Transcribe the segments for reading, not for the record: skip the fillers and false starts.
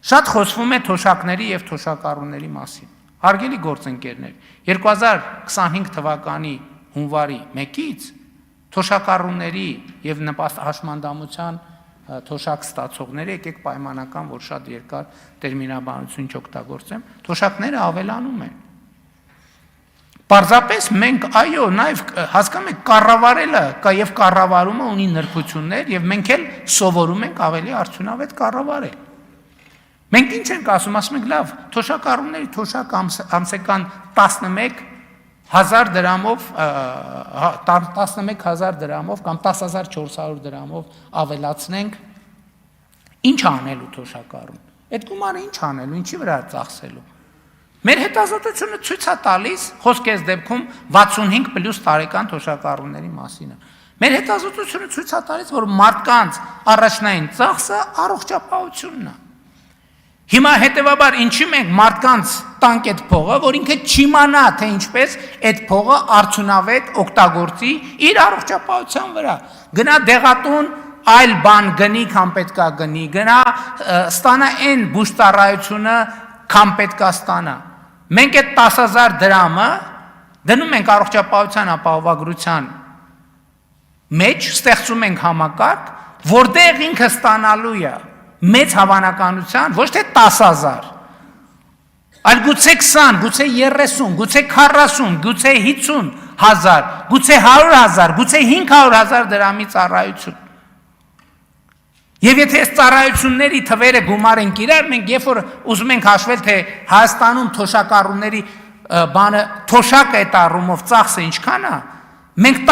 Շատ խոսվում է թոշակների եւ թոշակառուների մասին։ Հարգելի գործընկերներ, 2025 թվականի հունվարի 1-ից թոշակառուների եւ նպաստ հաշմանդամության թոշակ ստացողները, եկեք պայմանական, որ շատ երկար տերմինաբանություն չօգտագործեմ, թոշակները ավելանում են։ Պարզապես մենք, այո, նաև հասկանում եք, կառավարելը եւ կառավարումը ունի նրբություններ եւ մենք էլ սովորում ենք ավելի արդյունավետ կառավարել։ Մենք ինչ ենք ասում ենք լավ, թոշակառուների թոշակ ամսական 11,000 դրամով 11,000 դրամով կամ 10,400 դրամով ավելացնենք, ինչ անելու թոշակառուն։ Այդ գումարը ինչ անելու, ինչի վրա ծախսելու։ Մեր հետազոտությունը ցույց է տալիս, խոսք է դեպքում 65+ տարեկան թոշակառուների մասին։ Մեր հետազոտությունը ցույց է տալիս, որ մարդկանց առաջնային ծախսը առողջապահությունն է։ Հիմա հետևաբար ինչի մենք մարդկանց տանք այդ փողը, որ ինքը չիմանա, թե ինչպես այդ փողը արդյունավետ օգտագործի իր առողջապահության վրա։ Գնա դեղատուն այլ բան գնի, քան պետքա գնի, գնա ստանա այն բուժծառայությունը, քան պետքա ստանա։ Մենք այդ 10,000 դրամը դնում ենք առողջապահության ապահովագրության մեջ, ստեղծում ենք համակարգ, որտեղ ինքը ստանալու է մեծ հավանականության, ոչ թե 10,000, այլ գուցե 20, գուցե 30, գուցե 40, գուցե 50,000, գուցե 100,000, գուցե 500,000 դրամի ծառայություն։ Եվ եթե այս ծառայությունների թվերը գումարենք իրար, մենք երբ որ ուզում ենք հաշվել, թե Հայաստանում թոշակառուների բանը թոշակը այդ առումով ծախսը ինչքան է, մենք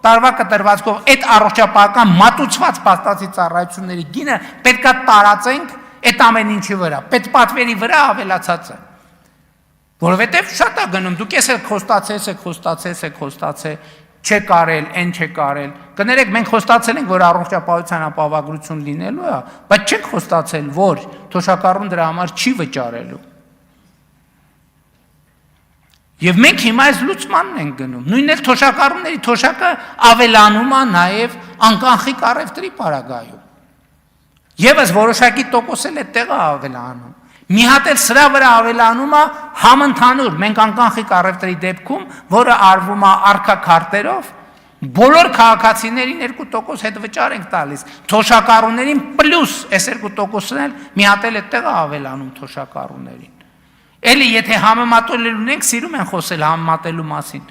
տարվա կտրվածքով այդ առողջապահական մատուցված փաստացի ծառայությունների գինը պետքա տարածենք այդ ամեն ինչի վրա, պետպատվերի վրա ավելացած է։ Որովհետև շատ է գնում, դուք ես խոստացել, չեք արել, այն չեք արել։ Կներեք, մենք խոստացել ենք, որ առողջապահության ապահովագրություն լինելու է, բայց չենք խոստացել, որ թոշակառուն դրա համար չի վճարելու։ Եվ մենք հիմա այս լուծմանն ենք գնում։ Նույնն էլ թոշակառուների թոշակը ավելանում է նաև անկանխիկ առևտրի պարագայում։ Եվս որոշակի տոկոս էլ այդտեղ է ավելանում։ Մի հատ էլ սրա վրա ավելանում է համընդհանուր, մենք անկանխիկ առևտրի դեպքում, որը արվում է արկաքարտերով, բոլոր քաղաքացիներին 2% հետ վճար ենք տալիս, թոշակառուներին պլյուս այս 2%-ն էլ մի հատ էլ այդտեղ է ավելանում թոշակառուներին։ Էլի եթե համեմատելու ունենք, սիրում են խոսել համեմատելու մասին։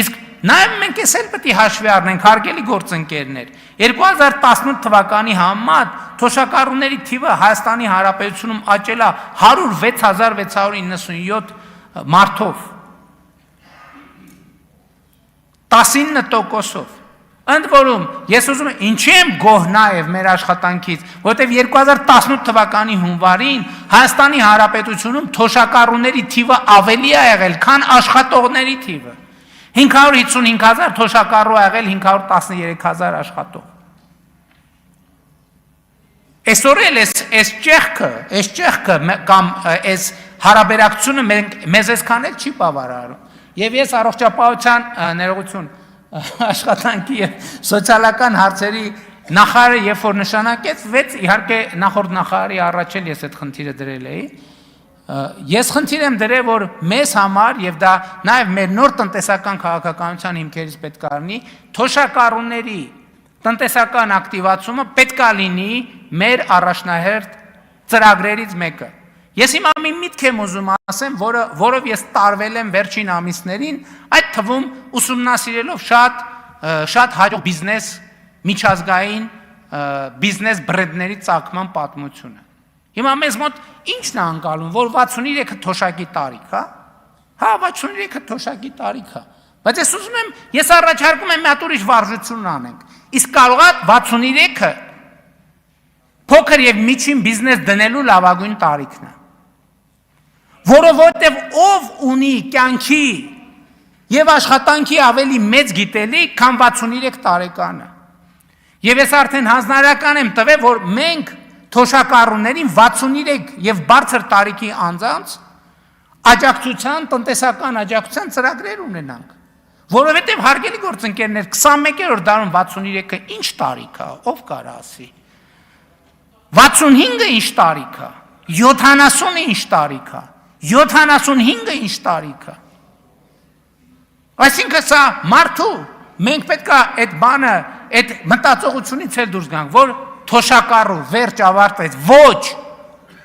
Իսկ նաև մենք էս էլ պետք է հաշվի առնենք, հարգելի գործընկերներ, 2018 թվականի համեմատ թոշակառուների թիվը Հայաստանի Հանրապետությունում աճել է 106,697 մարդով, 19%-ով։ Ընդ որում, ես ուզում եմ, ինչի եմ գոհ նաև մեր աշխատանքից, որտեղ 2018 թվականի հունվարին Հայաստանի Հանրապետությունում թոշակառուների թիվը ավելի է եղել, քան աշխատողների թիվը։ 555,000 թոշակառու ա եղել, 513,000 աշխատող։ Այսօր էլ այս ճեղքը կամ այս հարաբերակցությունը մեզ այսքան էլ չի բավարարում։ Եվ ես առողջապահության ներողություն աշխատանքի եւ սոցիալական հարցերի նախարարը երբ որ նշանակեց, իհարկե նախորդ նախարարի առաջ էլ ես այդ խնդիրը դրել էի։ Ես խնդիր եմ դրել, որ մեզ համար եւ դա նաեւ մեր նոր տնտեսական քաղաքականության հիմքերից պետք է լինի, թոշակառուների տնտեսական ակտիվացումը պետք է լինի մեր առաջնահերթ ծրագրերից մեկը։ Ես հիմա մի միտք եմ ուզում ասեմ, որով ես տարվել եմ վերջին ամիսներին, այդ թվում ուսումնասիրելով շատ հաջող բիզնես միջազգային բիզնես բրենդների ծագման պատմությունը։ Հիմա մեզ մոտ ի՞նչն է անցալում, որ 63-ը թոշակի տարիք, հա, 63-ը թոշակի տարիք է։ Բայց ես ուզում եմ, ես առաջարկում եմ մի հատ ուրիշ վարժություն անենք։ Իսկ կարող է 63-ը փոքր եւ միջին բիզնես դնելու լավագույն տարիքն է։ Որովհետև ով ունի կյանքի եւ աշխատանքի ավելի մեծ գիտելիք, քան 63 տարեկանը։ Եվ ես արդեն հանձնարարական եմ տվել, որ մենք թոշակառուներին 63 եւ բարձր տարիքի անձանց աջակցության, տնտեսական աջակցության ծրագրեր ունենանք։ Որովհետև հարգելի գործընկերներ, 21-րդ դարում 63-ը ինչ տարիք է, ով կարա ասի։ 65-ը ինչ տարիք է, 70-ը ինչ տարիք է, 75-ը ինչ տարիք է։ Այսինքն սա մարդու, մենք պետք է այդ բանը, այդ մտածողությունից էլ դուրս գանք, որ թոշակառու վերջ ավարտվեց, ոչ,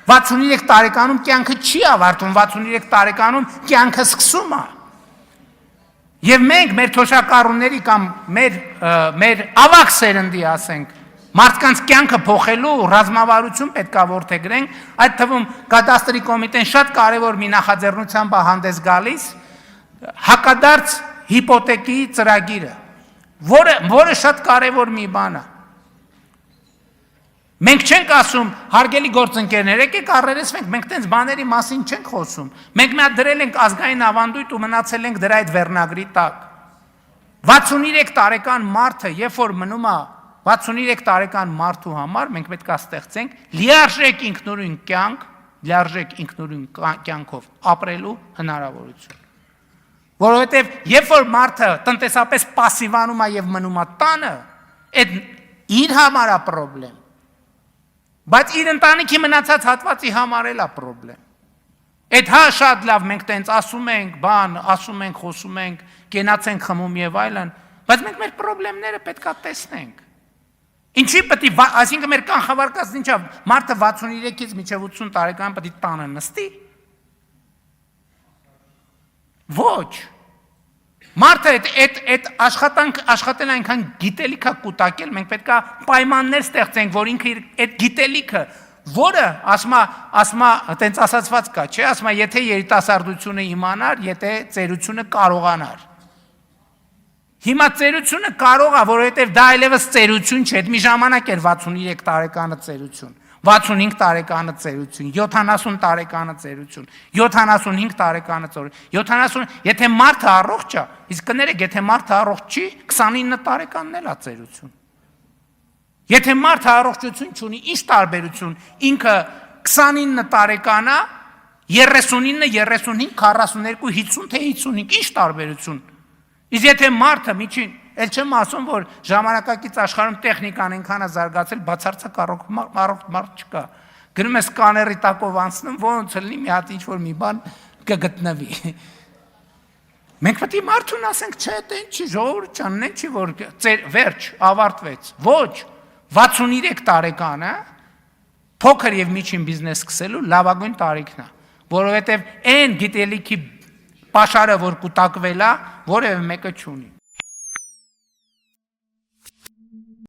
63 տարեկանում կյանքը չի ավարտվում, 63 տարեկանում կյանքը սկսում է։ Եվ մենք մեր թոշակառուների կամ մեր ավակ սերնդի ասենք, մարդկանց կյանքը փոխելու ռազմավարություն պետք է որդեգրենք, այդ թվում կադաստրի կոմիտեն շատ կարևոր մի նախաձեռնությամբ է հանդես գալիս, հակադարձ հիպոթեկի ծրագիրը, որը շատ կարևոր մի բան է։ Մենք չենք ասում, հարգելի գործընկերներ, եկեք առերեսվենք, մենք տենց բաների մասին չենք խոսում։ Մենք մի հատ դրել ենք ազգային ավանդույթ ու մնացել ենք դրա այդ վերնագրի տակ։ 63 տարեկան մարդը, երբ որ մնում է 63 տարեկան մարդու համար, մենք պետք է ստեղծենք լիարժեք ինքնուրույն կյանք, լիարժեք ինքնուրույն կյանքով ապրելու հնարավորություն։ Որովհետև երբ որ մարդը տնտեսապես պասիվանում է եւ մնում է տանը, այդ իր համար է խնդրեմ։ Բայց իր ընտանիքի մնացած հատվածի համար էլ է խնդրեմ։ Այդ հա շատ լավ մենք տենց ասում ենք, ասում ենք, խոսում ենք, կենացենք խմում եւ այլն, բայց մենք մեր խնդիրները պետք է տեսնենք։ Ինչի պետք է, այսինքն մեր կանխավարկածն ինչա, մարդը 63-ից մինչև 80 տարեկան պետք է տանը նստի։ Ոչ։ Մարդը այդ աշխատել այնքան գիտելիք է կուտակել, մենք պետք է պայմաններ ստեղծենք, որ ինքը այդ գիտելիքը, որը ասма տենց ասացված կա, չէ, ասма եթե երիտասարդությունը իմանար, եթե ծերությունը կարողանար։ Հիմա ծերությունը կարող է, որովհետև դա այլևս ծերություն չէ, այդ մի ժամանակ էր 63 տարեկանը ծերություն, 65 տարեկանը ծերություն, 70 տարեկանը ծերություն, 75 տարեկանը ծերություն, եթե մարդը առողջ է, իսկ կներեք, եթե մարդը առողջ չի, 29 տարեկանն էլ է ծերություն։ Եթե մարդը առողջություն չունի, ինչ տարբերություն, ինքը 29 տարեկան է, 39, 35, 42, 50 թե 55, ինչ տարբերություն։ Իսկ եթե մարդը միջին, էլ չեմ ասում, որ ժամանակակից աշխարհում տեխնիկան այնքան է զարգացել, բացարձակ առողջ մարդ չկա։ Գնում է սկաների տակով անցնում, ոնց լինի մի հատ ինչ-որ մի բան կգտնվի։ Մենք պետք է մարդուն ասենք, չէ, տեն չի, ժողովուրդ ջան, նեն չի, որ վերջ, ավարտվեց։ Ոչ, 63 տարեկանը փոքր եւ միջին բիզնես սկսելու լավագույն տարիքն է, որովհետեւ այն գիտելիքի Պաշարը, որ կուտակվել է, որևէ մեկը չունի։